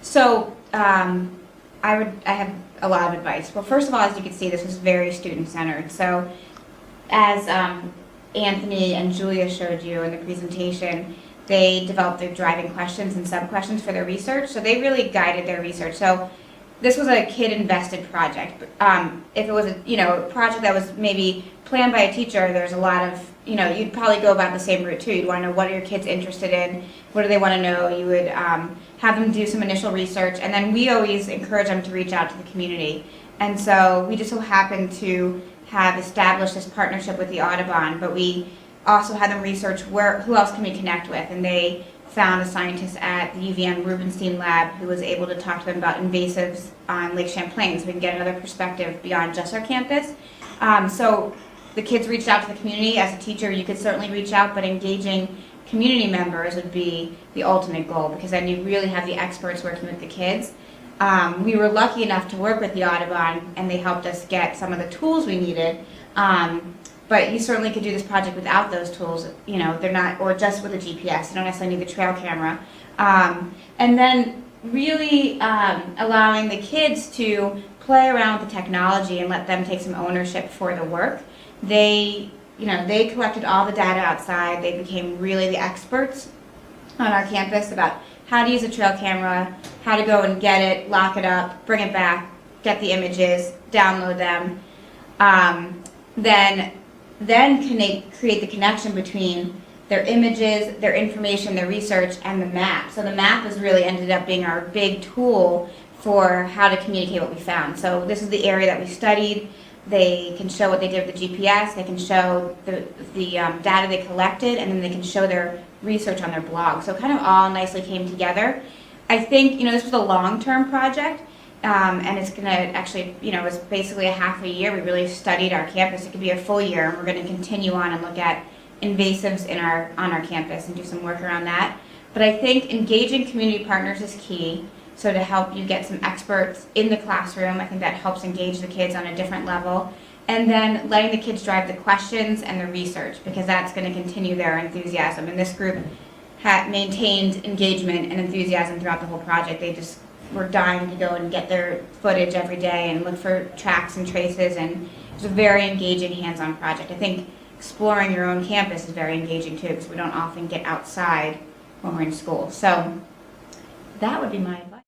So I have a lot of advice. Well, first of all, as you can see, this was very student-centered. So as Anthony and Julia showed you in the presentation, they developed their driving questions and sub-questions for their research. So they really guided their research. So this was a kid-invested project. If it was a project that was maybe planned by a teacher, there's a lot of you'd probably go about the same route too. You'd want to know what are your kids interested in, what do they want to know. You would have them do some initial research, and then we always encourage them to reach out to the community. And so we just so happened to have established this partnership with the Audubon, but we also had them research who else can we connect with, and they found a scientist at the UVM Rubenstein lab who was able to talk to them about invasives on Lake Champlain, so we can get another perspective beyond just our campus. So the kids reached out to the community. As a teacher, you could certainly reach out, but engaging community members would be the ultimate goal, because then you really have the experts working with the kids. We were lucky enough to work with the Audubon, and they helped us get some of the tools we needed. But you certainly could do this project without those tools. They're not, or just with a GPS. You don't necessarily need the trail camera. And then really allowing the kids to play around with the technology and let them take some ownership for the work. They collected all the data outside. They became really the experts on our campus about how to use a trail camera, how to go and get it, lock it up, bring it back, get the images, download them. Then create the connection between their images, their information, their research, and the map. So the map has really ended up being our big tool for how to communicate what we found. So this is the area that we studied. They can show what they did with the GPS, they can show the data they collected, and then they can show their research on their blog. So it kind of all nicely came together. I think, this was a long-term project, and it's going to actually, it was basically a half a year. We really studied our campus. It could be a full year, and we're going to continue on and look at invasives on our campus and do some work around that. But I think engaging community partners is key. So to help you get some experts in the classroom, I think that helps engage the kids on a different level. And then letting the kids drive the questions and the research, because that's going to continue their enthusiasm. And this group had maintained engagement and enthusiasm throughout the whole project. They just were dying to go and get their footage every day and look for tracks and traces, and it was a very engaging hands-on project. I think exploring your own campus is very engaging too, because we don't often get outside when we're in school. So that would be my advice.